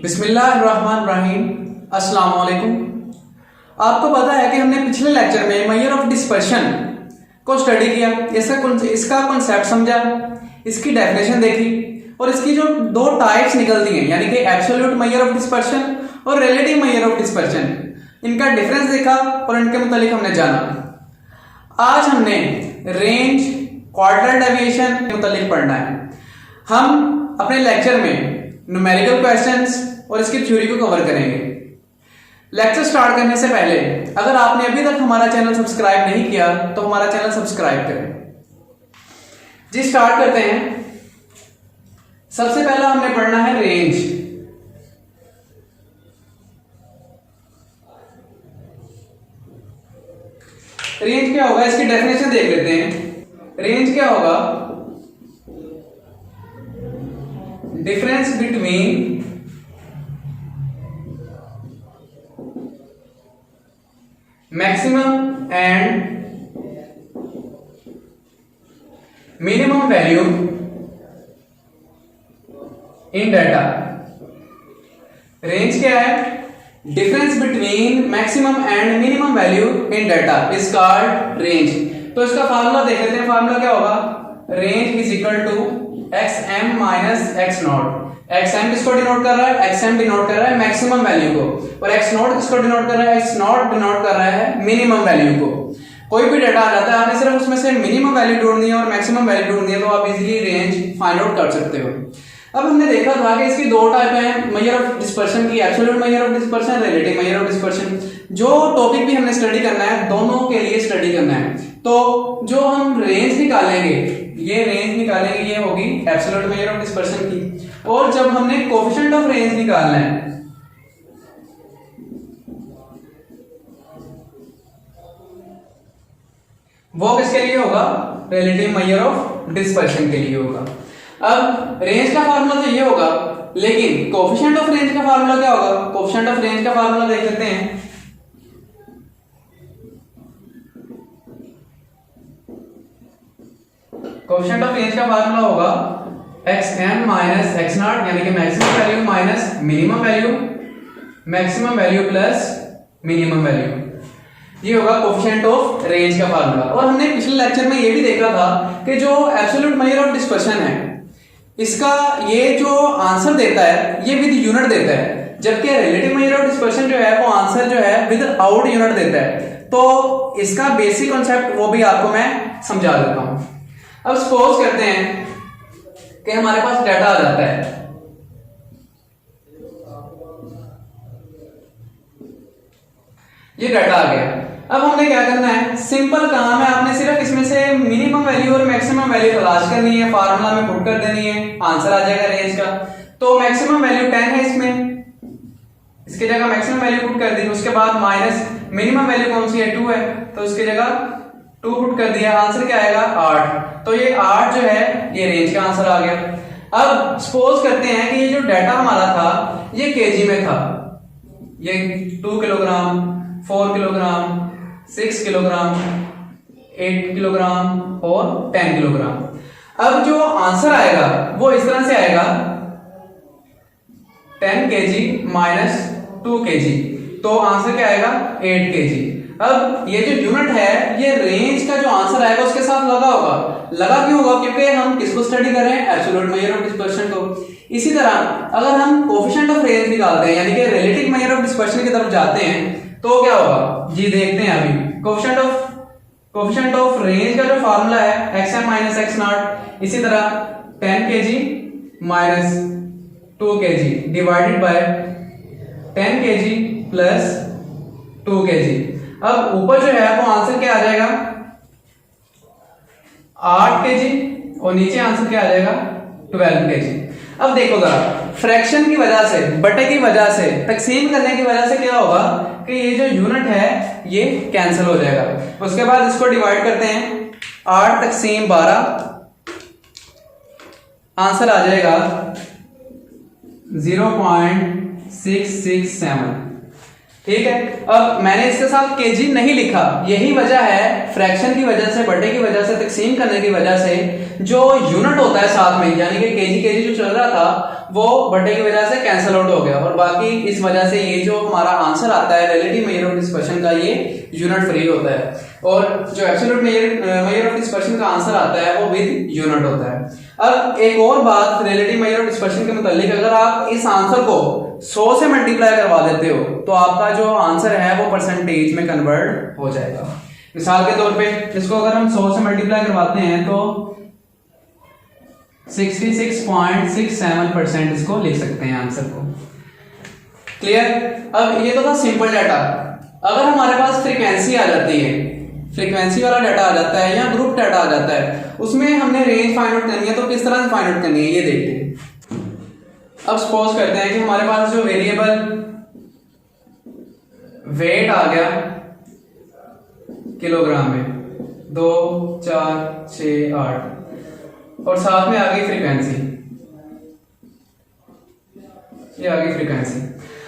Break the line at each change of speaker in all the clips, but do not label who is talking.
बिस्मिल्लाहिर्रहमानिर्रहीम। अस्सलाम वालेकुम। आपको पता है कि हमने पिछले लेक्चर में मेजर ऑफ डिस्पर्शन को स्टडी किया, इसका कॉन्सेप्ट समझा, इसकी डेफिनेशन देखी और इसकी जो दो टाइप्स निकलती हैं यानी कि एब्सोल्यूट मेजर ऑफ डिस्पर्शन और रिलेटिव मेजर ऑफ डिस्पर्शन, इनका डिफरेंस देखा और इनके मुतालिक हमने जाना। आज हमने रेंज, क्वाड्रेंट डेविएशन के मुतालिक पढ़ना है। हम अपने लेक्चर में न्यूमेरिकल क्वेश्चंस और इसकी थ्योरी को कवर करेंगे। लेक्चर स्टार्ट करने से पहले अगर आपने अभी तक हमारा चैनल सब्सक्राइब नहीं किया तो हमारा चैनल सब्सक्राइब करें। जी स्टार्ट करते हैं। सबसे पहला हमने पढ़ना है रेंज। रेंज क्या होगा इसकी डेफिनेशन देख लेते हैं। रेंज क्या होगा? Difference between maximum and minimum value in data। Range क्या है? Difference between maximum and minimum value in data is called range. तो इसका फार्मूला देख लेते हैं। फार्मूला क्या होगा? Range is equal to X M minus X naught. X M किसको डिनोट कर रहा है? एक्स एम डिनोट कर रहा है मैक्सिमम वैल्यू को, और एक्स नॉट किसको डिनोट कर रहा है? एक्स नॉट डिनोट कर रहा है मिनिमम वैल्यू को। कोई भी डाटा आ जाता है, आपने सिर्फ उसमें से मिनिमम वैल्यू ढूंढनी है और मैक्सिमम वैल्यू ढूंढनी है, तो आप इजीली रेंज फाइंड आउट कर सकते हो। अब हमने देखा था कि इसकी दो टाइप हैं मेजर ऑफ डिस्पर्शन की, absolute major of dispersion, relative measure of dispersion. जो टॉपिक भी हमने स्टडी करना है दोनों के लिए स्टडी करना है। तो जो हम रेंज निकालेंगे, ये रेंज निकालेंगे, ये होगी एब्सोल्यूट मेजर ऑफ डिस्पर्शन की। और जब हमने कोएफिशिएंट ऑफ रेंज निकालना है, वो किसके लिए होगा? रिलेटिव मेजर ऑफ डिस्पर्शन के लिए होगा। अब रेंज का फार्मूला तो ये होगा, लेकिन कोएफिशिएंट ऑफ रेंज का फार्मूला क्या होगा? कोएफिशिएंट ऑफ रेंज का फार्मूला देख लेते हैं। कोएफिशिएंट ऑफ रेंज का फार्मूला होगा X M minus X naught, यानी कि maximum value minus minimum value, maximum value plus minimum value. ये होगा कोएफिशिएंट ऑफ रेंज का फार्मूला। और हमने पिछले लेक्चर में ये भी देखा था कि जो एब्सोल्यूट मेजर ऑफ डिस्पर्शन है, इसका ये जो आंसर देता है ये विद यूनिट देता है, जबकि रिलेटिव मेजर ऑफ डिस्पर्शन जो है वो आंसर जो है विद आउट यूनिट देता है। तो इसका बेसिक कॉन्सेप्ट वो भी आपको मैं समझा देता हूं। अब सपोज करते हैं कि हमारे पास डाटा आ जाता है, ये डाटा आ गया। अब हमने क्या करना है? सिंपल काम है, आपने सिर्फ इसमें से मिनिमम वैल्यू और मैक्सिमम वैल्यू तलाश करनी है, फार्मूला में पुट कर देनी है, आंसर आ जाएगा रेंज का। तो मैक्सिमम वैल्यू 10 है, इसमें इसकी जगह मैक्सिमम वैल्यू पुट कर दी, उसके बाद माइनस मिनिमम वैल्यू कौन सी है? 2 है, तो उसकी जगह 2 पुट कर दिया, आंसर क्या आएगा? 8। तो ये 8 जो है ये रेंज का आंसर आ गया। अब सपोज करते हैं कि ये जो डाटा हमारा था ये केजी में था, ये 2 किलोग्राम, 4 किलोग्राम, 6 किलोग्राम, 8 किलोग्राम और 10 किलोग्राम। अब जो आंसर आएगा वो इस तरह से आएगा 10 केजी माइनस 2 केजी, तो आंसर क्या आएगा? 8 केजी। अब ये जो यूनिट है ये रेंज का जो आंसर आएगा उसके साथ लगा होगा। लगा क्यों होगा? क्योंकि हम किसको स्टडी कर रहे हैं? एब्सोल्यूट मेजर ऑफ डिस्पर्शन को। इसी तरह अगर हम कोएफिशिएंट ऑफ रेंज निकालते हैं यानी कि रिलेटिव मेजर ऑफ डिस्पर्शन की तरफ जाते हैं तो क्या होगा? जी देखते हैं अभी। कोएफिशिएंट ऑफ रेंज का जो फार्मूला है X M minus X naught, इसी तरह 10 KG minus 2 KG divided by 10 KG plus 2 KG. अब ऊपर जो है वो आंसर क्या आ जाएगा? 8 केजी और नीचे आंसर क्या आ जाएगा? 12 केजी। अब देखो जरा, फ्रैक्शन की वजह से, बटे की वजह से, तकसीम करने की वजह से क्या होगा कि ये जो यूनिट है ये कैंसिल हो जाएगा। उसके बाद इसको डिवाइड करते हैं, 8 तकसीम 12, आंसर आ जाएगा 0.667। ठीक है। अब मैंने इसके साथ केजी नहीं लिखा, यही वजह है, फ्रैक्शन की वजह से, बटे की वजह से, तकसीम करने की वजह से जो यूनिट होता है साथ में, यानी कि केजी केजी जो चल रहा था वो बटे की वजह से कैंसिल आउट हो गया, और बाकी इस वजह से ये जो हमारा आंसर आता है रिलेटिव मेजर ऑफ डिस्पर्शन का, ये यूनिट फ्री होता है, और जो एब्सोल्यूट मेजर ऑफ डिस्पर्शन का आंसर आता है वो विद यूनिट होता है। अब एक और बात रिलेटिव मेजर ऑफ डिस्पर्शन के मुतालिक, अगर आप इस आंसर को 100 से मल्टीप्लाई करवा देते हो तो आपका जो आंसर है वो परसेंटेज में कन्वर्ट हो जाएगा। मिसाल के तौर पे इसको अगर हम 100 से मल्टीप्लाई करवाते हैं तो 66.67% इसको लिख सकते हैं आंसर को। क्लियर? अब ये तो था सिंपल डाटा। अगर हमारे पास फ्रीक्वेंसी आ जाती है, फ्रीक्वेंसी वाला डाटा आ जाता है या ग्रुप डाटा आ जाता है, उसमें हमने रेंज फाइंड आउट करनी है, तो किस तरह से फाइंड आउट करनी है ये देखते हैं। अब सपोज करते हैं कि हमारे पास जो वेरिएबल वेट आ गया किलोग्राम में 2, 4, 6, 8 और साथ में आ गई फ्रीक्वेंसी, ये आ गई फ्रीक्वेंसी।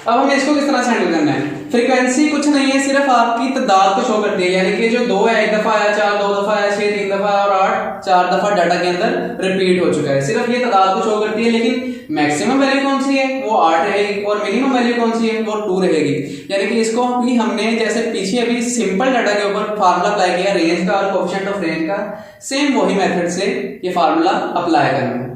अब हमें इसको किस तरह से हैंडल करना है? फ्रीक्वेंसी कुछ नहीं है, सिर्फ आपकी तादाद को शो करती है, यानी कि जो 2 है 1 दफा आया, 4 2 दफा आया, 6 3 दफा और 8 4 दफा डाटा के अंदर रिपीट हो चुका है, सिर्फ ये तादाद को शो करती है। लेकिन मैक्सिमम वैल्यू कौन सी है? वो 8 रहेगी, और मिनिमम वैल्यू कौन सी है? वो 2 रहेगी। यानी कि इसको भी हमने जैसे पीछे अभी सिंपल डाटा के ऊपर फार्मूला अप्लाई किया रेंज का और कोएफिशिएंट ऑफ रेंज का, सेम वही मेथड से ये फार्मूला अप्लाई करना है।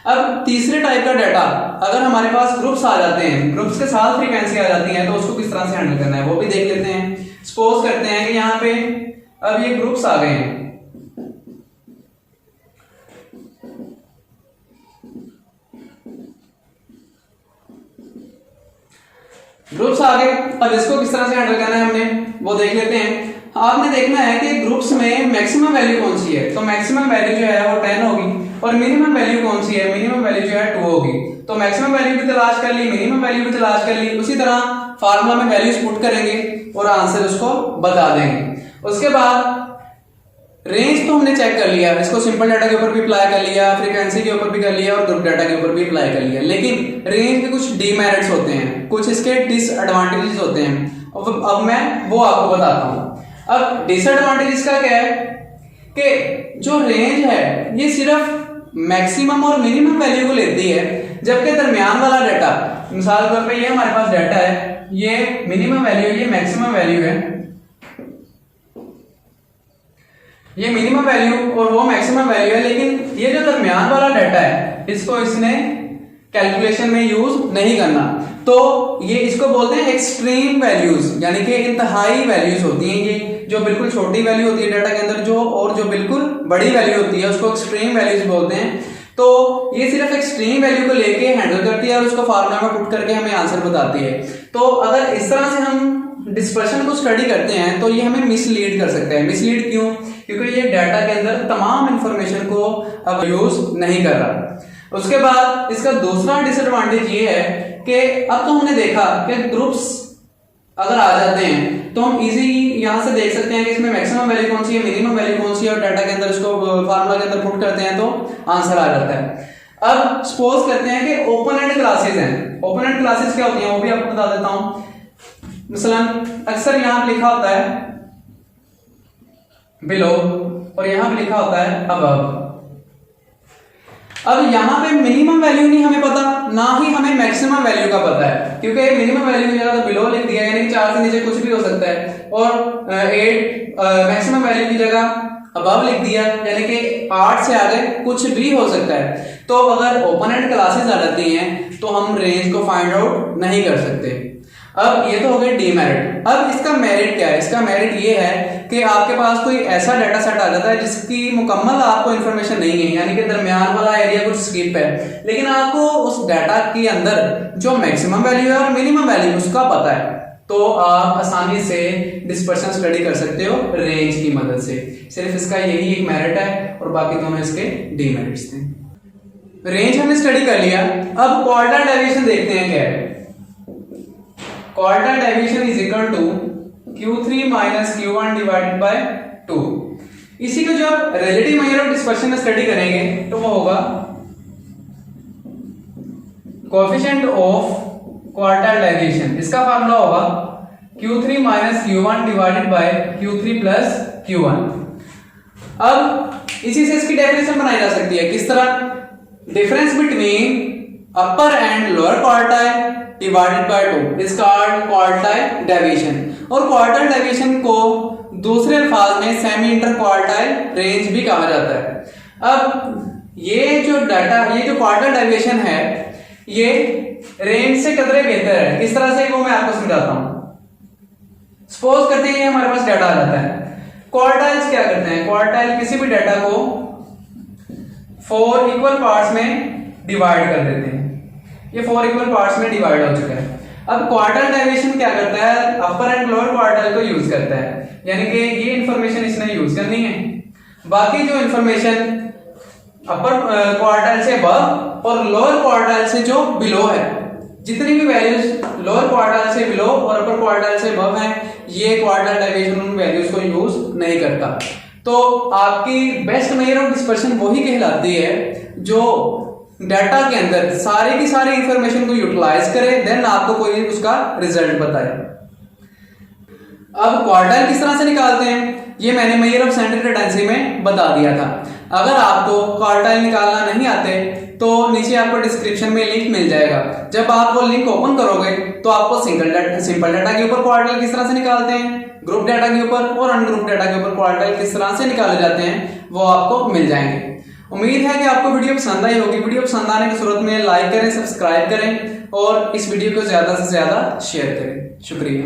अब तीसरे टाइप का डाटा, अगर हमारे पास ग्रुप्स आ जाते हैं, ग्रुप्स के साथ फ्रीक्वेंसी आ जाती है, तो उसको किस तरह से हैंडल करना है वो भी देख लेते हैं। सपोज करते हैं कि यहाँ पे अब ये ग्रुप्स आ गए हैं, ग्रुप्स आ गए। अब इसको किस तरह से हैंडल करना है हमने वो देख लेते हैं। आपने देखना है कि ग्रुप्स में मैक्सिमम वैल्यू कौन सी है, तो मैक्सिमम वैल्यू जो है वो 10 होगी, और मिनिमम वैल्यू कौन सी है? मिनिमम वैल्यू जो है 2 होगी। तो मैक्सिमम वैल्यू भी तलाश कर ली, मिनिमम वैल्यू भी तलाश कर ली, उसी तरह फार्मूला में वैल्यूज पुट करेंगे और आंसर उसको बता देंगे। उसके बाद रेंज तो हमने चेक कर लिया, इसको सिंपल डाटा के ऊपर भी अप्लाई कर लिया, फ्रीक्वेंसी के ऊपर भी कर लिया और ग्रुप डाटा के ऊपर भी अप्लाई कर लिया। लेकिन रेंज के कुछ डीमेरिट्स होते हैं, कुछ इसके डिसएडवांटेजेस होते हैं, अब मैं वो आपको बताता हूं। अब डिसएडवांटेजेस का क्या है कि जो रेंज है ये सिर्फ मैक्सिमम और मिनिमम वैल्यू को लेती है, जबकि दरमियान वाला डाटा, मिसाल के तौर पे ये हमारे पास डाटा है, ये मिनिमम वैल्यू, ये मैक्सिमम वैल्यू है, ये मिनिमम वैल्यू और वो मैक्सिमम वैल्यू है, लेकिन ये जो दरमियान वाला डाटा है इसको इसने कैलकुलेशन में यूज नहीं करना, तो ये इसको बोलते हैं एक्सट्रीम वैल्यूज, यानी कि इंतहाई वैल्यूज होती हैं। ये जो बिल्कुल छोटी वैल्यू होती है डाटा के अंदर जो, और जो बिल्कुल बड़ी वैल्यू होती है उसको एक्सट्रीम वैल्यूज बोलते हैं। तो ये सिर्फ एक्सट्रीम वैल्यू को लेके हैंडल करती है और उसको फार्मूला में पुट करके हमें आंसर बताती है। तो अगर इस तरह से हम डिस्पर्शन को स्टडी करते हैं तो ये हमें मिसलीड कर सकता है। मिसलीड क्यों? क्योंकि ये डाटा के अंदर तमाम इंफॉर्मेशन को अब यूज नहीं कर रहा। उसके बाद इसका दूसरा डिसएडवांटेज ये है कि अब तो हमने देखा कि ग्रुप्स अगर आ जाते हैं तो हम इजी यहां से देख सकते हैं कि इसमें मैक्सिमम वैल्यू कौन सी है, मिनिमम वैल्यू कौन सी है, और डाटा के अंदर इसको फार्मूला के अंदर पुट करते हैं तो आंसर आ जाता है। अब सपोज करते हैं कि ओपन एंड क्लासेस हैं। ओपन एंड क्लासेस क्या होती हैं वो भी आपको बता देता हूं। मसलन अक्सर यहां पे लिखा होता है बिलो और यहां पे लिखा होता है अबव। अब यहां पे मिनिमम वैल्यू नहीं हमें पता, ना ही हमें मैक्सिमम वैल्यू का पता है, क्योंकि मिनिमम वैल्यू की जगह तो बिलो लिख दिया, यानी 4 से नीचे कुछ भी हो सकता है, और 8 मैक्सिमम वैल्यू की जगह अबव लिख दिया, यानी कि 8 से आगे कुछ भी हो सकता है। तो अगर ओपन एंड क्लासेस आ जाती हैं तो हम रेंज को फाइंड आउट नहीं कर सकते। अब ये तो हो गया डीमेरिट। अब इसका मेरिट क्या है? इसका मेरिट ये है कि आपके पास कोई ऐसा डाटा सेट आ जाता है जिसकी मुकम्मल आपको इंफॉर्मेशन नहीं है, यानी कि दरमियान वाला एरिया कुछ स्किप है, लेकिन आपको उस डाटा के अंदर जो मैक्सिमम वैल्यू है और मिनिमम वैल्यू उसका पता है, तो आप आसानी से डिस्पर्शन स्टडी कर सकते हो रेंज की मदद से। सिर्फ इसका यही एक मेरिट है और बाकी दोनों इसके डीमेरिट्स थे। रेंज हमने स्टडी कर लिया। अब क्वार्टर डेविएशन देखते हैं क्या है। Quarter deviation is equal to Q3 minus Q1 divided by 2। इसी को जब रिलेटिव मेजर ऑफ डिस्पर्शन में स्टडी करेंगे तो वो होगा कोएफिशिएंट ऑफ क्वार्टर डेविएशन। इसका फार्मूला होगा Q3 minus Q1 divided bye Q3 plus Q1। अब इसी से इसकी डेफिनेशन बनाई जा सकती है। किस तरह? Difference between upper and lower quartile divided by 2 is called quartile deviation। और quartile deviation को दूसरे अल्फाज में सेमी इंटर क्वार्टाइल रेंज भी कहा जाता है। अब ये जो डाटा, ये जो क्वार्टाइल डेविएशन है, ये रेंज से कदरे बेहतर है। किस तरह से, वो मैं आपको समझाता हूं। सपोज करते हैं हमारे पास डाटा आ जाता है। क्वार्टाइल्स क्या करते हैं, क्वार्टाइल किसी भी डाटा को 4 इक्वल पार्ट्स में डिवाइड कर देते हैं। ये 4 इक्वल पार्ट्स में डिवाइड हो चुका है। अब क्वार्टाइल डेविएशन क्या करता है, अपर एंड लोअर क्वार्टाइल को यूज करता है, यानी कि ये इंफॉर्मेशन इसने यूज करनी है। बाकी जो इंफॉर्मेशन अपर क्वार्टाइल से अबव और लोअर क्वार्टाइल से जो बिलो है, जितनी भी वैल्यूज लोअर क्वार्टाइल से बिलो और अपर क्वार्टाइल से अबव है, ये क्वार्टाइल डेविएशन उन वैल्यूज को यूज नहीं करता। तो आपकी बेस्ट मेजर ऑफ डिस्पर्शन वही कहलाती है जो डाटा के अंदर सारी की सारी इंफॉर्मेशन को यूटिलाइज करे, देन आपको कोई उसका रिजल्ट बताए। अब क्वार्टाइल किस तरह से निकालते हैं, ये मैंने मेजर ऑफ सेंटर टेंडेंसी में बता दिया था। अगर आपको क्वार्टाइल निकालना नहीं आते तो नीचे आपको डिस्क्रिप्शन में लिंक मिल जाएगा। जब आप वो लिंक ओपन करोगे तो आपको सिंपल डाटा के ऊपर क्वार्टाइल किस तरह से निकालते हैं, ग्रुप डाटा के ऊपर और अनग्रुप डाटा के ऊपर क्वार्टाइल किस तरह से निकाले जाते हैं, वो आपको मिल जाएंगे। उम्मीद है कि आपको वीडियो पसंद आई होगी। वीडियो पसंद आने की सूरत में लाइक करें, सब्सक्राइब करें और इस वीडियो को ज्यादा से ज्यादा शेयर करें। शुक्रिया।